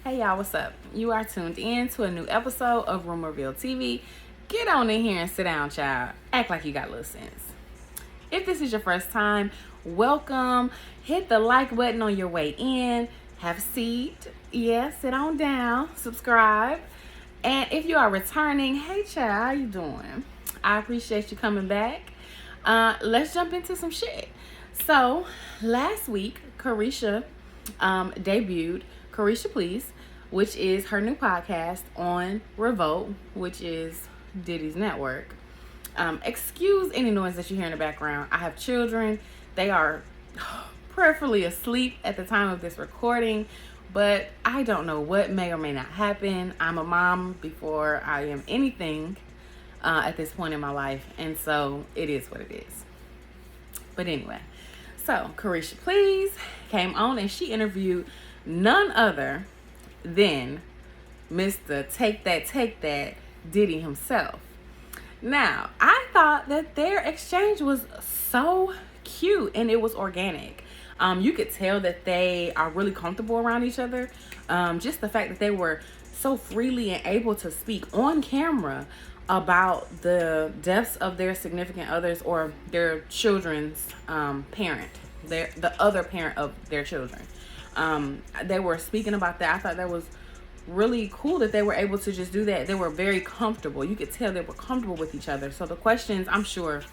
Hey y'all, what's up? You are tuned in to a new episode of Room Reveal TV. Get on in here and sit down, child. Act like you got a little sense. If this is your first time, welcome. Hit the like button on your way in. Have a seat. Yeah, sit on down. Subscribe. And if you are returning, hey child, how you doing? I appreciate you coming back. Let's jump into some shit. So, last week, Caresha debuted Caresha Please, which is her new podcast on Revolt, which is Diddy's network. Excuse any noise that you hear in the background. I have children. They are prayerfully asleep at the time of this recording, but I don't know what may or may not happen. I'm a mom before I am anything at this point in my life, and so it is what it is. But anyway, so Caresha Please came on and she interviewed none other than Mr. Take That Diddy himself. Now, I thought that their exchange was so cute and it was organic. You could tell that they are really comfortable around each other. Just the fact that they were so freely and able to speak on camera about the deaths of their significant others or their children's parent, the other parent of their children. They were speaking about that. I thought that was really cool that they were able to just do that. They were very comfortable. You could tell they were comfortable with each other. So the questions, I'm sure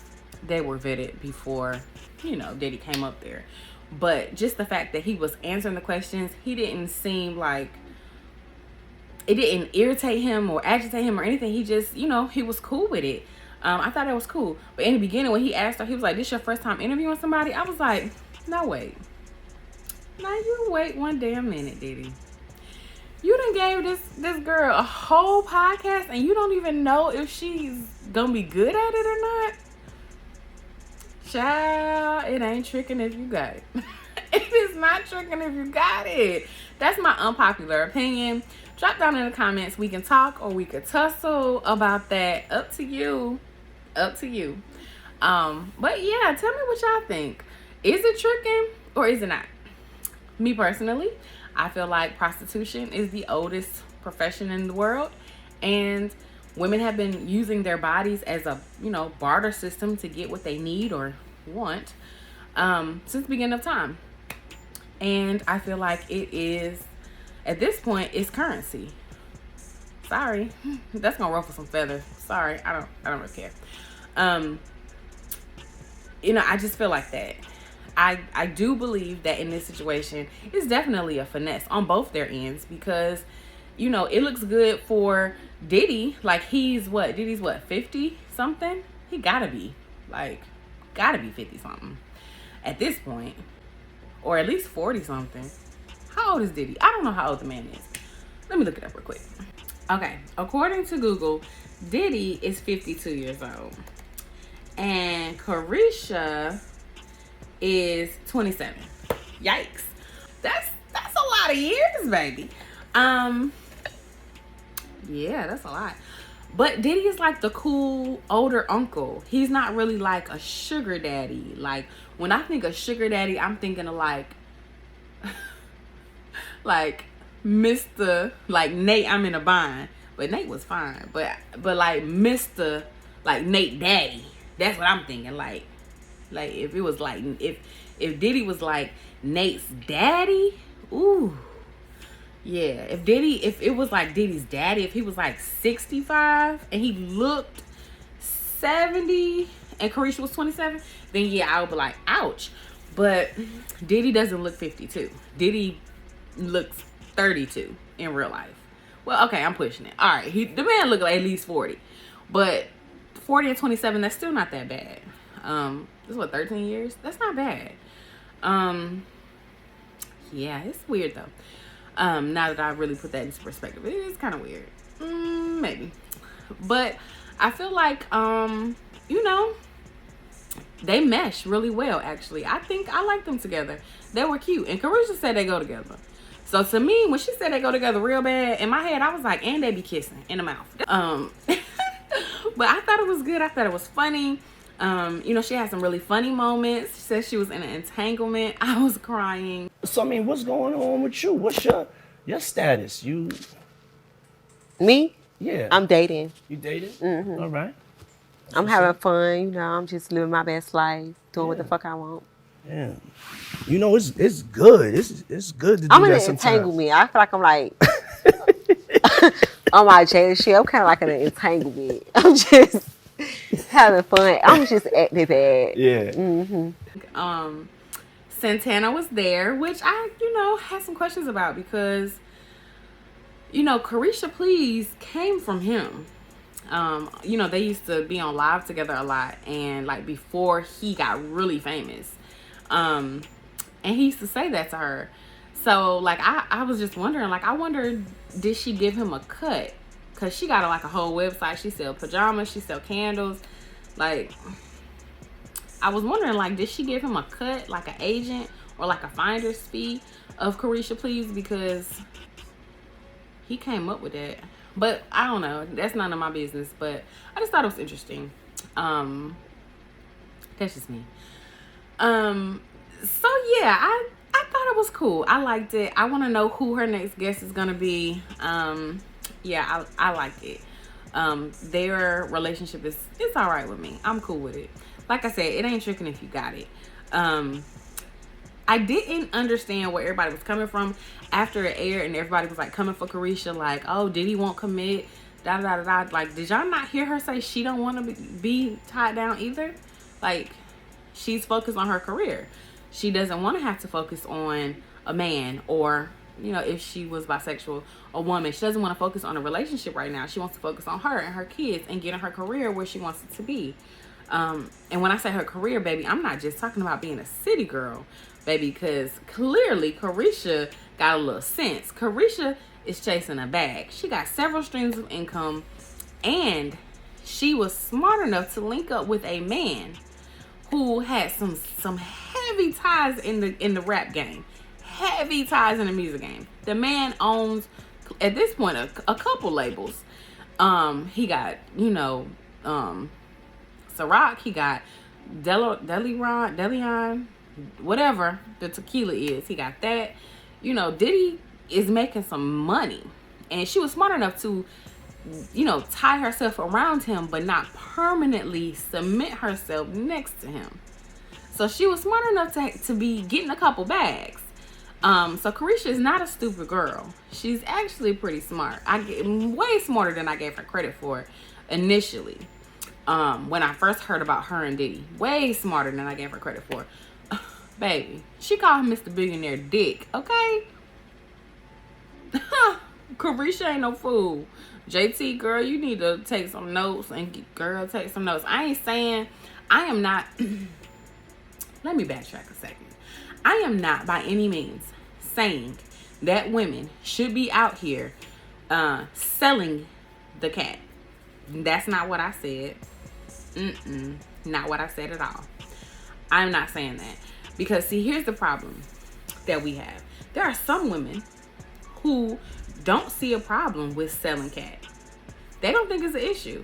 they were vetted before, Diddy came up there. But just the fact that he was answering the questions, he didn't seem like, it didn't irritate him or agitate him or anything. He just, he was cool with it. I thought that was cool. But in the beginning, when he asked her, he was like, "This your first time interviewing somebody?" I was like, "No, wait. Now you wait one damn minute, Diddy. You done gave this girl a whole podcast and you don't even know if she's gonna be good at it or not? Child, it ain't tricking if you got it." It is not tricking if you got it. That's my unpopular opinion. Drop down in the comments. We can talk or we could tussle about that. Up to you. But yeah, tell me what y'all think. Is it tricking or is it not? Me personally, I feel like prostitution is the oldest profession in the world, and women have been using their bodies as a, barter system to get what they need or want since the beginning of time. And I feel like it is, at this point, it's currency. Sorry, that's gonna ruffle some feathers. Sorry, I don't really care. I just feel like that. I do believe that in this situation, it's definitely a finesse on both their ends because, it looks good for Diddy. Like Diddy's what, 50 something? He gotta be 50 something at this point, or at least 40 something. How old is Diddy? I don't know how old the man is. Let me look it up real quick. Okay, according to Google, Diddy is 52 years old, and Caresha is 27. Yikes. That's a lot of years, baby. Yeah, that's a lot. But Diddy is like the cool older uncle. He's not really like a sugar daddy. Like when I think of sugar daddy, I'm thinking of like Mr. like Nate. I'm in a bind, but Nate was fine. But like Mr. like Nate Daddy. That's what I'm thinking. Like if it was like if Diddy was like Nate's daddy, ooh, yeah. If it was like Diddy's daddy, if he was like 65 and he looked 70 and Caresha was 27, then yeah, I would be like, ouch. But Diddy doesn't look 52. Diddy looks 32 in real life. Well, okay, I'm pushing it. All right, the man looked like at least 40, but 40 and 27, that's still not that bad. This is what, 13 years? That's not bad. Yeah, it's weird though. Now that I really put that into perspective, it is kind of weird. Maybe. But I feel like, they mesh really well, actually. I think I like them together. They were cute. And Caresha said they go together. So to me, when she said they go together real bad, in my head, I was like, and they be kissing in the mouth. But I thought it was good. I thought it was funny. She had some really funny moments. She said she was in an entanglement. I was crying. So, what's going on with you? What's your Your status, you... Me? Yeah. I'm dating. You dating? Mm-hmm. All right. I'm having fun, you know. I'm just living my best life, doing what the fuck I want. Yeah. You know, it's good. It's good to do I'm in that an sometimes. entanglement. I feel like I'm like on my jaded shit. I'm kind of like in an entanglement. I'm just having fun. I'm just acting bad. Yeah. Mm-hmm. Santana was there, which I, had some questions about because, Caresha Please came from him. They used to be on live together a lot, and like before he got really famous, and he used to say that to her. So like I was just wondering, like I wonder, did she give him a cut? Cause she got like a whole website. She sell pajamas, she sell candles. Like I was wondering, like, did she give him a cut, like an agent or like a finder's fee of Caresha Please, because he came up with that. But I don't know. That's none of my business. But I just thought it was interesting. That's just me. So yeah, I thought it was cool. I liked it. I want to know who her next guest is gonna be. Yeah, I liked it. Their relationship it's all right with me. I'm cool with it. Like I said, it ain't tricking if you got it. I didn't understand where everybody was coming from after it aired, and everybody was like coming for Caresha, like, oh, Diddy won't commit, da da da da. Like, did y'all not hear her say she don't want to be tied down either? Like, she's focused on her career. She doesn't want to have to focus on a man, or if she was bisexual, a woman. She doesn't want to focus on a relationship right now. She wants to focus on her and her kids and getting her career where she wants it to be. And when I say her career, baby, I'm not just talking about being a city girl, baby, because clearly Caresha got a little sense. Caresha is chasing a bag. She got several streams of income, and she was smart enough to link up with a man who had some heavy ties in the rap game, heavy ties in the music game. The man owns, at this point, a couple labels. He got Ciroc, he got Delion, whatever the tequila is, he got that. Diddy is making some money, and she was smart enough to tie herself around him, but not permanently cement herself next to him. So she was smart enough to be getting a couple bags. So Caresha is not a stupid girl. She's actually pretty smart. Way smarter than I gave her credit for initially. When I first heard about her and Diddy, way smarter than I gave her credit for. Baby, she called him Mr. Billionaire Dick, okay? Caresha ain't no fool. JT, girl, you need to take some notes, and girl, take some notes. I ain't saying, I am not, let me backtrack a second. I am not by any means saying that women should be out here selling the cat. That's not what I said. Not what I said at all. I'm not saying that. Because, see, here's the problem that we have. There are some women who don't see a problem with selling cat. They don't think it's an issue.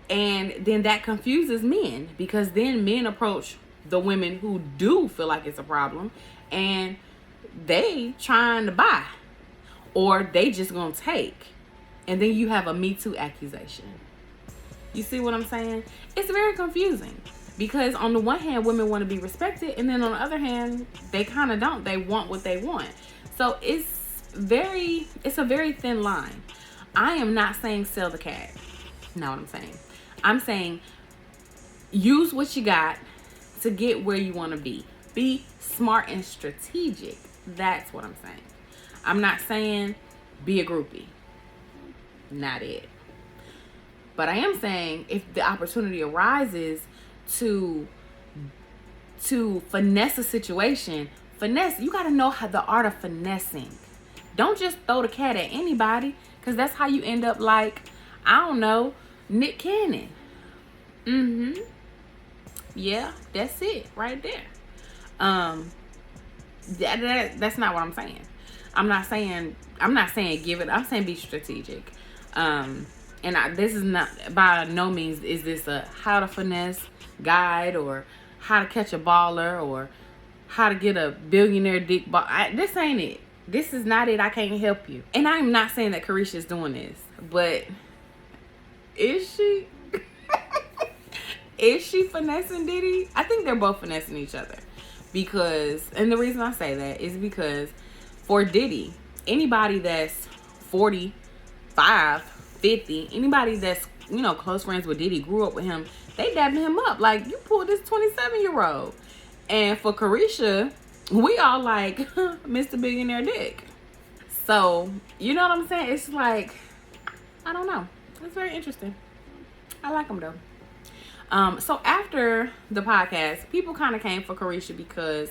And then that confuses men, because then men approach the women who do feel like it's a problem, and they trying to buy, or they just gonna take. And then you have a Me Too accusation. You see what I'm saying? It's very confusing, because on the one hand, women want to be respected, and then on the other hand, they kind of don't. They want what they want. So it's a very thin line. I am not saying sell the cat. Know what I'm saying? I'm saying use what you got to get where you want to be. Be smart and strategic. That's what I'm saying. I'm not saying be a groupie. Not it. But I am saying, if the opportunity arises to finesse a situation, you got to know how the art of finessing. Don't just throw the cat at anybody, because that's how you end up like, I don't know, Nick Cannon. Yeah, that's it right there. That's not what I'm saying. I'm not saying give it. I'm saying be strategic. This is not, by no means is this a how to finesse guide, or how to catch a baller, or how to get a billionaire dick ball. This ain't it. This is not it. I can't help you. And I'm not saying that Caresha's doing this, but is she? Is she finessing Diddy? I think they're both finessing each other. Because, and the reason I say that is because for Diddy, anybody that's 45, 50, anybody that's, you know, close friends with Diddy, grew up with him, they dabbing him up. Like, you pulled this 27-year-old. And for Caresha, we all like, Mr. Billionaire Dick. So, you know what I'm saying? It's like, I don't know. It's very interesting. I like him though. So after the podcast, people kind of came for Caresha because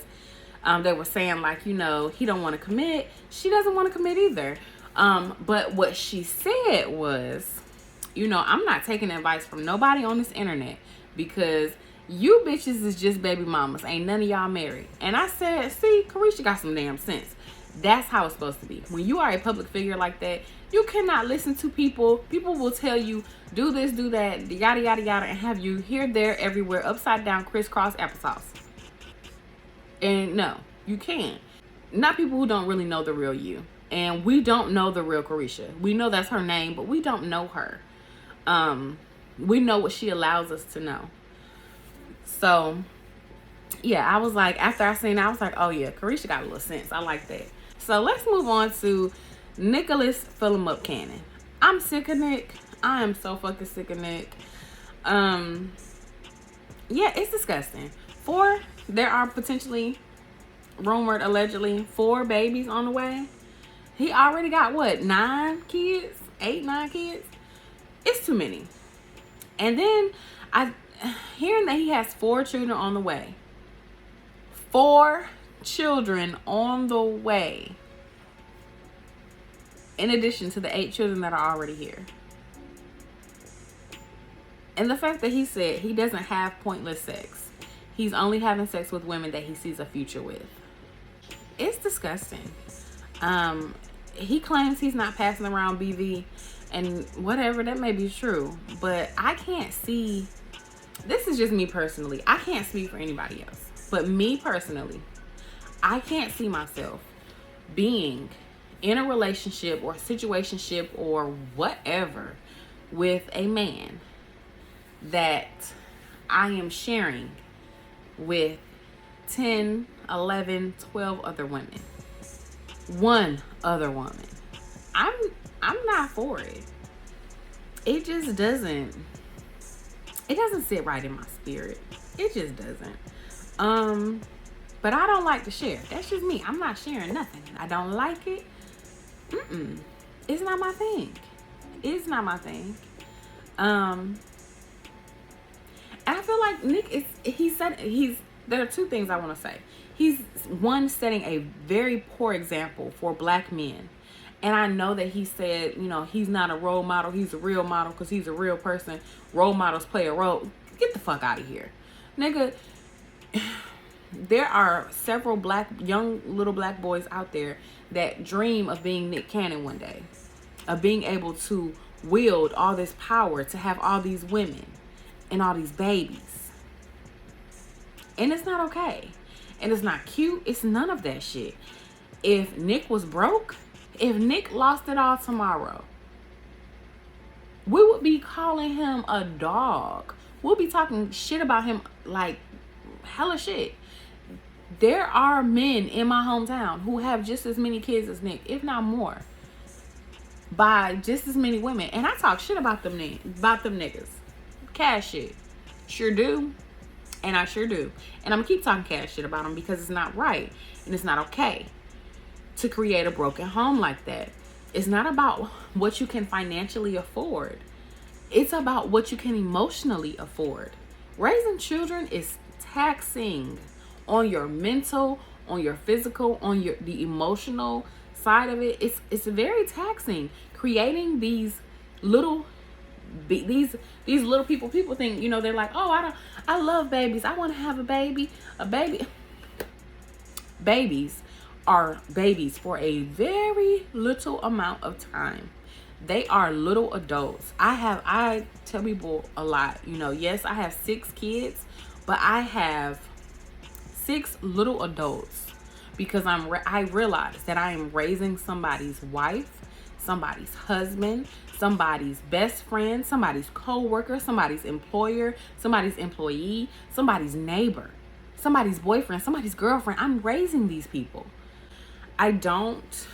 they were saying like, you know, he don't want to commit. She doesn't want to commit either. But what she said was, you know, I'm not taking advice from nobody on this internet because you bitches is just baby mamas. Ain't none of y'all married. And I said, see, Caresha got some damn sense. That's how it's supposed to be. When you are a public figure like that, you cannot listen to people. People will tell you, do this, do that, yada, yada, yada, and have you here, there, everywhere, upside down, crisscross applesauce. And no, you can't. Not people who don't really know the real you. And we don't know the real Caresha. We know that's her name, but we don't know her. We know what she allows us to know. So, yeah, I was like, after I seen that, I was like, oh yeah, Caresha got a little sense. I like that. So let's move on to Nicholas Fill 'em Up Cannon. I'm sick of Nick. I am so fucking sick of Nick. Yeah, it's disgusting. There are potentially, rumored, allegedly, 4 babies on the way. He already got what, 9 kids? 8, 9 kids? It's too many. And then hearing that he has 4 children on the way. 4 children on the way. In addition to the 8 children that are already here. And the fact that he said he doesn't have pointless sex. He's only having sex with women that he sees a future with. It's disgusting. He claims he's not passing around BV and whatever, that may be true. But I can't see, this is just me personally. I can't speak for anybody else. But me personally, I can't see myself being in a relationship or situationship or whatever with a man that I am sharing with 10, 11, 12 other women. One other woman. I'm not for it. It just doesn't sit right in my spirit. It just doesn't. But I don't like to share. That's just me. I'm not sharing nothing. I don't like it. It's not my thing. It's not my thing. And I feel like Nick there are 2 things I want to say. He's, one, setting a very poor example for black men. And I know that he said, you know, he's not a role model. He's a real model because he's a real person. Role models play a role. Get the fuck out of here. Nigga, there are several young little black boys out there that dream of being Nick Cannon one day. Of being able to wield all this power, to have all these women and all these babies. And it's not okay. And it's not cute. It's none of that shit. If Nick was broke, if Nick lost it all tomorrow, we would be calling him a dog. We'll be talking shit about him like hella shit. There are men in my hometown who have just as many kids as Nick, if not more, by just as many women. And I talk shit about them niggas. Cash shit. Sure do. And I sure do. And I'm gonna keep talking cash shit about them because it's not right. And it's not okay to create a broken home like that. It's not about what you can financially afford. It's about what you can emotionally afford. Raising children is taxing on your mental, on your physical, on the emotional side of it. It's very taxing. Creating these little people think, you know, they're like, oh, I love babies. I want to have a baby. Babies are babies for a very little amount of time. They are little adults. I tell people a lot, you know, yes, I have 6 kids, but I have 6 little adults because I realize that I am raising somebody's wife, somebody's husband, somebody's best friend, somebody's co-worker, somebody's employer, somebody's employee, somebody's neighbor, somebody's boyfriend, somebody's girlfriend. I'm raising these people. I just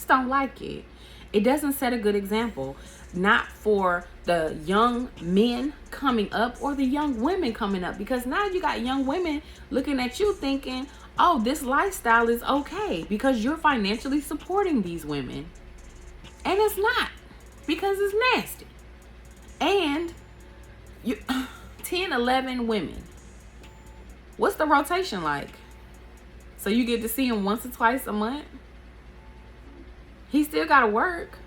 don't like it. It doesn't set a good example, not for the young men coming up or the young women coming up, because now you got young women looking at you thinking, oh, this lifestyle is okay because you're financially supporting these women. And it's not, because it's nasty. And you 10, 11 women. What's the rotation like? So you get to see him once or twice a month? He still gotta work.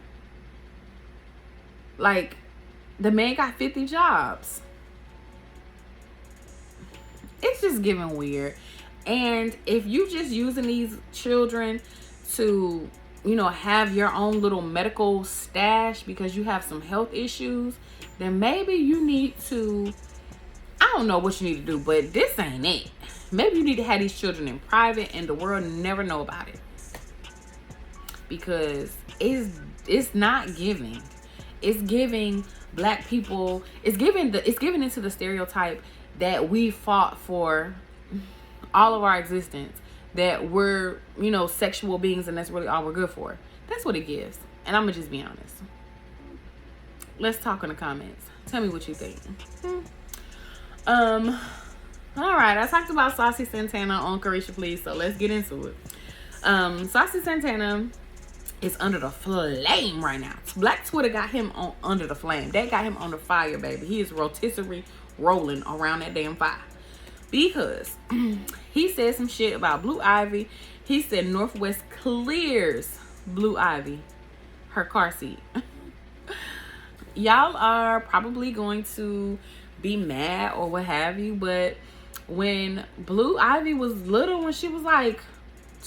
Like, the man got 50 jobs. It's just giving weird. And if you just using these children to, you know, have your own little medical stash because you have some health issues, then maybe you need to, I don't know what you need to do, but this ain't it. Maybe you need to have these children in private and the world never know about it. Because it's not giving. It's giving black people, it's giving into the stereotype that we fought for all of our existence, that we're, you know, sexual beings and that's really all we're good for. That's what it gives. And I'm gonna just be honest. Let's talk in the comments. Tell me what you think. All right, I talked about Saucy Santana on Caresha Please, so let's get into it. Saucy Santana is under the flame right now. Black Twitter got him on under the flame. They got him on the fire, baby. He is rotisserie rolling around that damn fire. Because he said some shit about Blue Ivy. He said Northwest clears Blue Ivy her car seat. Y'all are probably going to be mad or what have you, but when Blue Ivy was little, when she was like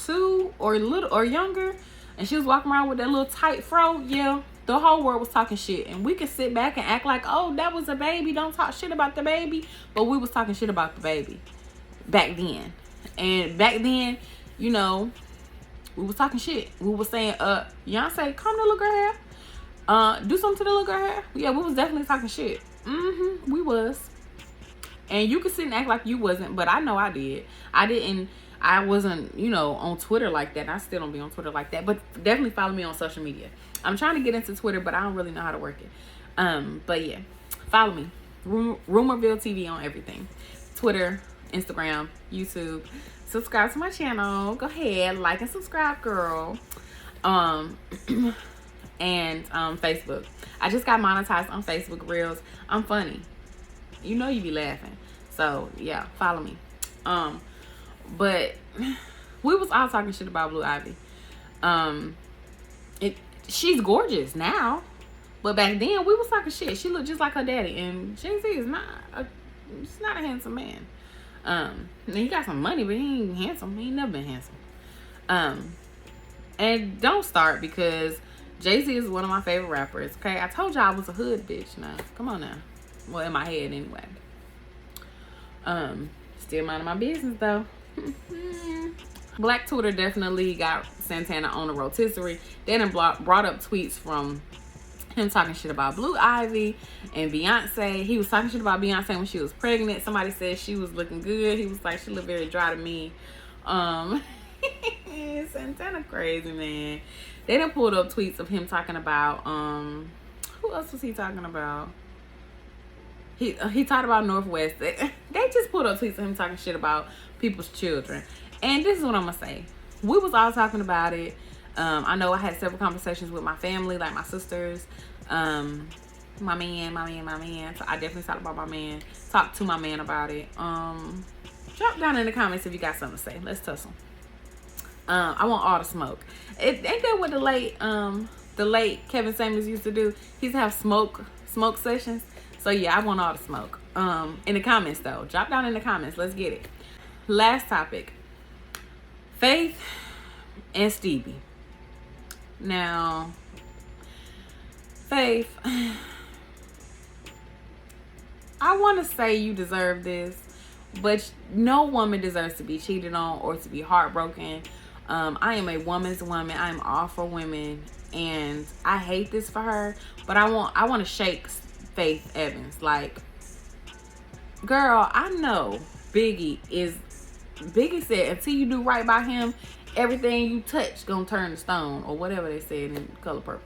2 or little or younger, and she was walking around with that little tight fro, yeah, the whole world was talking shit. And we could sit back and act like, oh, that was a baby, don't talk shit about the baby. But we was talking shit about the baby back then. And back then, you know, we was talking shit. We was saying, Beyonce, comb the little girl hair. Do something to the little girl hair. Yeah, we was definitely talking shit. We was. And you could sit and act like you wasn't, but I know I did. I wasn't, you know, on Twitter like that. I still don't be on Twitter like that. But definitely follow me on social media. I'm trying to get into Twitter, but I don't really know how to work it. But yeah, follow me. Rumorville TV on everything. Twitter, Instagram, YouTube. Subscribe to my channel. Go ahead, like and subscribe, girl. And Facebook. I just got monetized on Facebook Reels. I'm funny. You know you be laughing. So yeah, follow me. But we was all talking shit about Blue Ivy. She's gorgeous now, but back then we was talking shit. She looked just like her daddy, and Jay-Z is he's not a handsome man. He got some money, but he ain't handsome. He ain't never been handsome. And don't start, because Jay-Z is one of my favorite rappers. Okay, I told y'all I was a hood bitch. Now, come on now. Well, in my head anyway. Still minding my business though. Black Twitter definitely got Santana on the rotisserie. They done brought up tweets from him talking shit about Blue Ivy and Beyonce. He was talking shit about Beyonce when she was pregnant. Somebody said she was looking good. He was like, she looked very dry to me. Santana crazy, man. They done pulled up tweets of him talking about who else was he talking about? He talked about Northwest. They just pulled up tweets of him talking shit about people's children. And this is what I'm gonna say. We was all talking about it. I know I had several conversations with my family, like my sisters, my man. So I definitely talked about my man. Talked to my man about it. Drop down in the comments if you got something to say. Let's tussle. I want all the smoke. Ain't that what the late Kevin Samuels used to do? He used to have smoke sessions. So yeah, I want all the smoke. In the comments though. Drop down in the comments. Let's get it. Last topic. Faith and Stevie. Now, Faith, I want to say you deserve this, But no woman deserves to be cheated on or to be heartbroken. I am a woman's woman. I am all for women, and I hate this for her. But I want to shake Faith Evans. Like, girl, I know Biggie said until you do right by him, everything you touch gonna turn to stone, or whatever they said in Color Purple.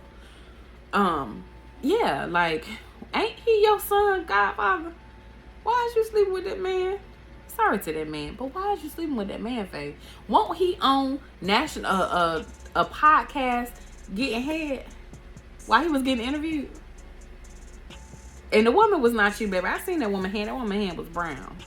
Yeah, like, ain't he your son, Godfather? Why is you sleeping with that man? Sorry to that man, but why is you sleeping with that man, Faith? Won't he own national a podcast getting head while he was getting interviewed? And the woman was not you, baby. I seen that woman hand. That woman hand was brown.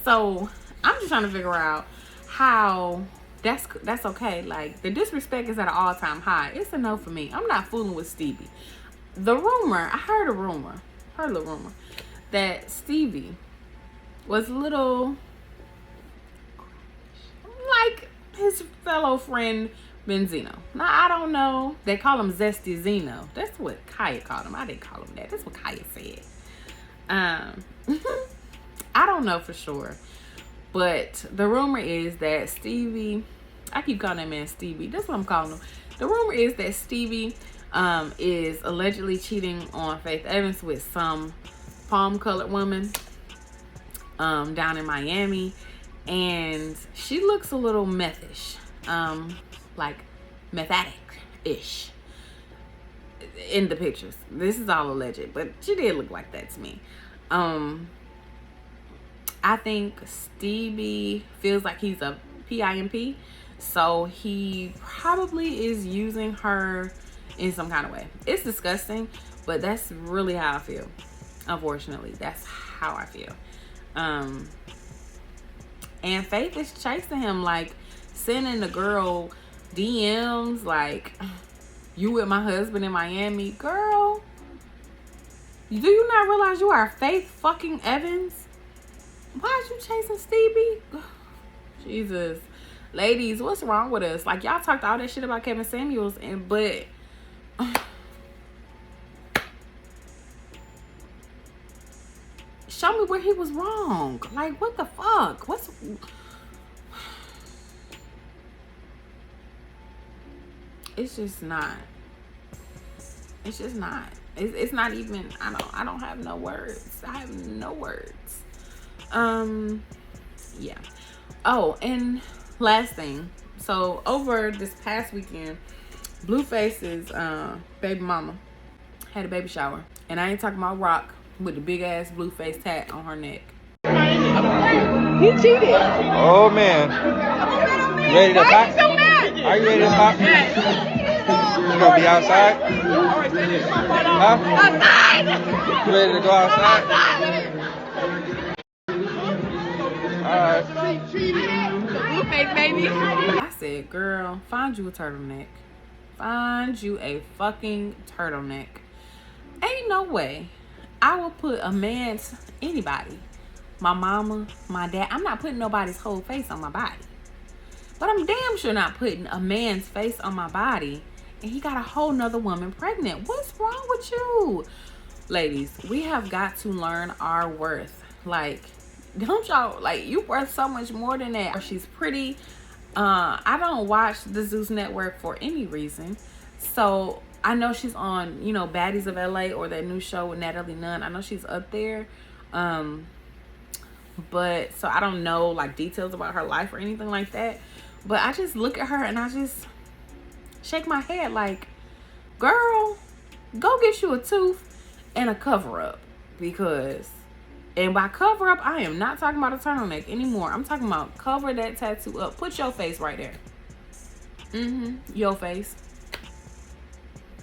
So I'm just trying to figure out how that's okay. Like, the disrespect is at an all-time high. It's a no for me. I'm not fooling with Stevie. I heard a rumor that Stevie was a little like his fellow friend Benzino. Now, I don't know. They call him Zesty Zeno. That's what Kaya called him. I didn't call him that. That's what Kaya said. I don't know for sure. But the rumor is that Stevie, I keep calling that man Stevie. That's what I'm calling him. The rumor is that Stevie is allegedly cheating on Faith Evans with some palm-colored woman down in Miami. And she looks a little methish. Like methatic-ish in the pictures. This is all alleged, but she did look like that to me. I think Stevie feels like he's a PIMP, so he probably is using her in some kind of way. It's disgusting, but that's really how I feel. Unfortunately, that's how I feel. And Faith is chasing him, like sending the girl DMs like, "You with my husband in Miami." Girl, do you not realize you are Faith fucking Evans? Why is you chasing Stevie? Jesus. Ladies, what's wrong with us? Like, y'all talked all that shit about Kevin Samuels, but show me where he was wrong. Like, what the fuck? It's just not. It's just not. It's not even, I don't have no words. I have no words. Yeah. Oh, and last thing. So over this past weekend, Blueface's baby mama had a baby shower. And I ain't talking about Rock with the big ass Blueface tat on her neck. He cheated. Oh man. You ready to pop? Are you ready to pop? You gonna be outside? Huh? Outside! You ready to go outside? Alright. Blueface, baby. I said, girl, find you a turtleneck. Find you a fucking turtleneck. Ain't no way I will put a man's, anybody, my mama, my dad, I'm not putting nobody's whole face on my body. But I'm damn sure not putting a man's face on my body and he got a whole nother woman pregnant. What's wrong with you? Ladies, we have got to learn our worth. Like, don't y'all, like, you worth so much more than that. She's pretty. I don't watch the Zeus Network for any reason. So I know she's on, you know, Baddies of LA or that new show with Natalie Nunn. I know she's up there. But so I don't know like details about her life or anything like that. But I just look at her and I just shake my head like, girl, go get you a tooth and a cover up. Because, and by cover up, I am not talking about a turtleneck anymore. I'm talking about cover that tattoo up. Put your face right there. Your face.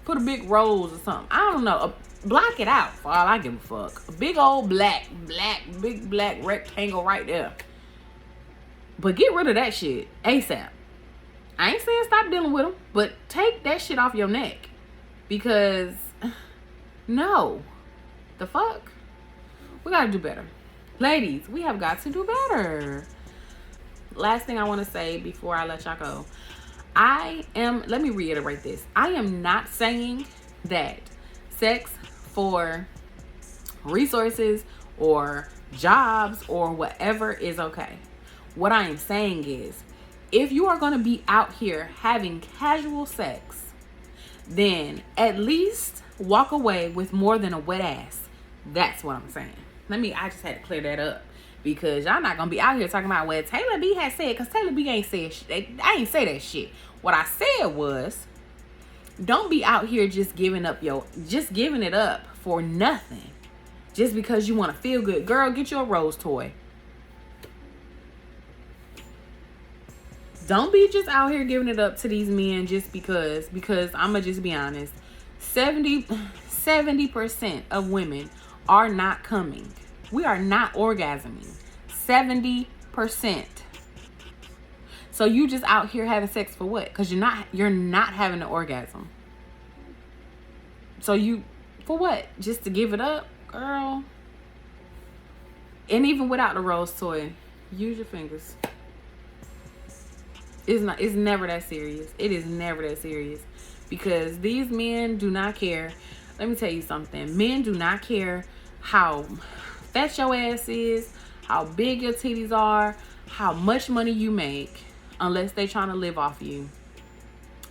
Put a big rose or something. I don't know. Block it out for all I give a fuck. A big old big black rectangle right there. But get rid of that shit ASAP. I ain't saying stop dealing with them, but take that shit off your neck. Because, no. The fuck? We gotta do better. Ladies, we have got to do better. Last thing I want to say before I let y'all go. Let me reiterate this. I am not saying that sex for resources or jobs or whatever is okay. What I am saying is, if you are going to be out here having casual sex, then at least walk away with more than a wet ass. That's what I'm saying. I just had to clear that up, because y'all not gonna be out here talking about what Taylor B had said, because Taylor B ain't said shit. I ain't say that shit. What I said was, don't be out here just giving it up for nothing, just because you want to feel good. Girl, get your rose toy. Don't be just out here giving it up to these men just because I'ma just be honest, 70% of women are not coming. We are not orgasming. 70%. So you just out here having sex for what? Because you're not having an orgasm. So you, for what? Just to give it up, girl? And even without the rose toy, use your fingers. It's never that serious. It is never that serious. Because these men do not care. Let me tell you something. Men do not care how fat your ass is, how big your titties are, how much money you make, unless they trying to live off you.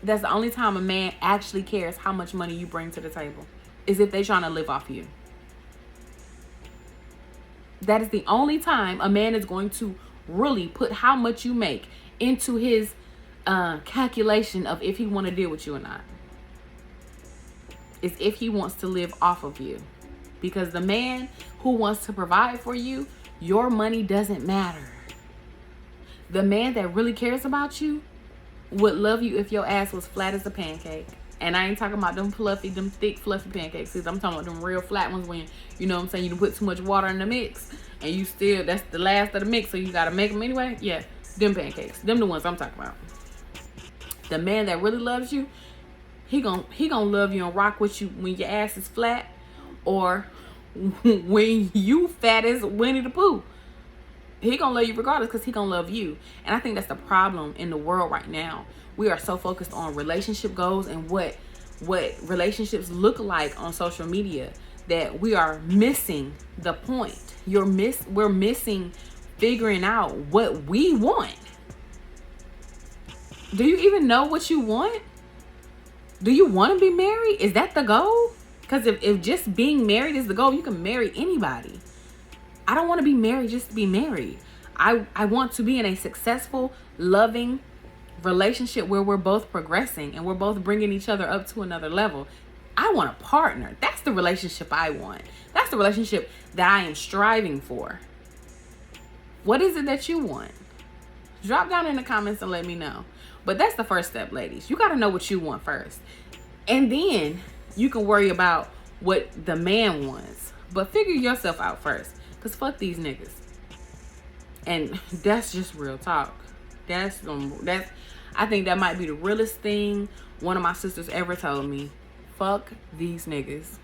That's the only time a man actually cares how much money you bring to the table, is if they trying to live off you. That is the only time a man is going to really put how much you make into his calculation of if he want to deal with you or not. Is if he wants to live off of you. Because the man who wants to provide for you, your money doesn't matter. The man that really cares about you would love you if your ass was flat as a pancake. And I ain't talking about them thick, fluffy pancakes. I'm talking about them real flat ones when, you know what I'm saying, you put too much water in the mix and you still, that's the last of the mix, so you gotta make them anyway. Yeah, them pancakes. Them the ones I'm talking about. The man that really loves you, he gonna love you and rock with you when your ass is flat, or when you fat as Winnie the Pooh. He gonna love you regardless, because he gonna love you. And I think that's the problem in the world right now. We are so focused on relationship goals and what relationships look like on social media, that we are missing the point. We're missing figuring out what we want. Do you even know what you want? Do you want to be married? Is that the goal? Because if just being married is the goal, you can marry anybody. I don't want to be married just to be married. I want to be in a successful, loving relationship where we're both progressing and we're both bringing each other up to another level. I want a partner. That's the relationship I want. That's the relationship that I am striving for. What is it that you want? Drop down in the comments and let me know. But that's the first step, ladies. You got to know what you want first. And then you can worry about what the man wants. But figure yourself out first. Because fuck these niggas. And that's just real talk. I think that might be the realest thing one of my sisters ever told me. Fuck these niggas.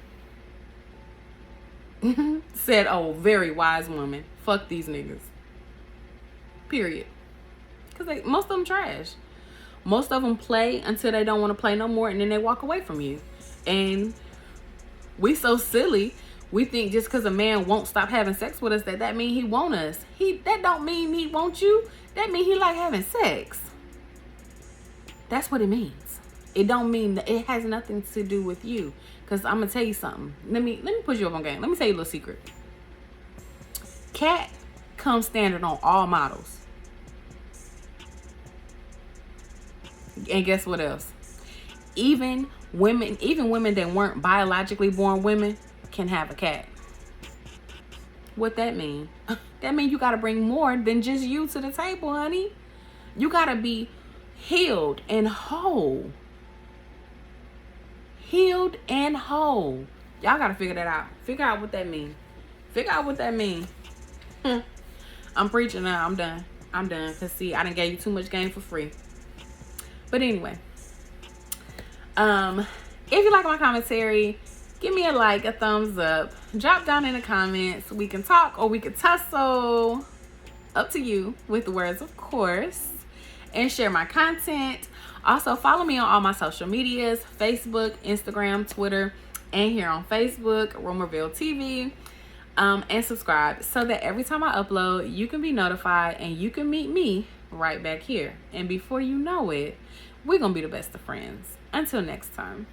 Said a very wise woman. Fuck these niggas. Period. Because most of them trash. Most of them play until they don't want to play no more, and then they walk away from you. And we so silly. We think just because a man won't stop having sex with us that mean he want us. That don't mean he want you. That mean he like having sex. That's what it means. It don't mean that it has nothing to do with you. Because I'm gonna tell you something. Let me put you up on game. Let me tell you a little secret. Cat comes standard on all models. And guess what else? Even women that weren't biologically born women can have a cat. What that mean? That mean you gotta bring more than just you to the table, honey. You gotta be healed and whole. Healed and whole. Y'all gotta figure that out. Figure out what that mean. Figure out what that mean. I'm preaching now. I'm done. Cause see, I done gave you too much game for free. But anyway, if you like my commentary, give me a like, a thumbs up, drop down in the comments. We can talk or we can tussle, up to you, with the words of course, and share my content. Also follow me on all my social medias, Facebook, Instagram, Twitter, and here on Facebook, Rumorville TV. and subscribe so that every time I upload, you can be notified and you can meet me right back here. And before you know it, we're going to be the best of friends. Until next time.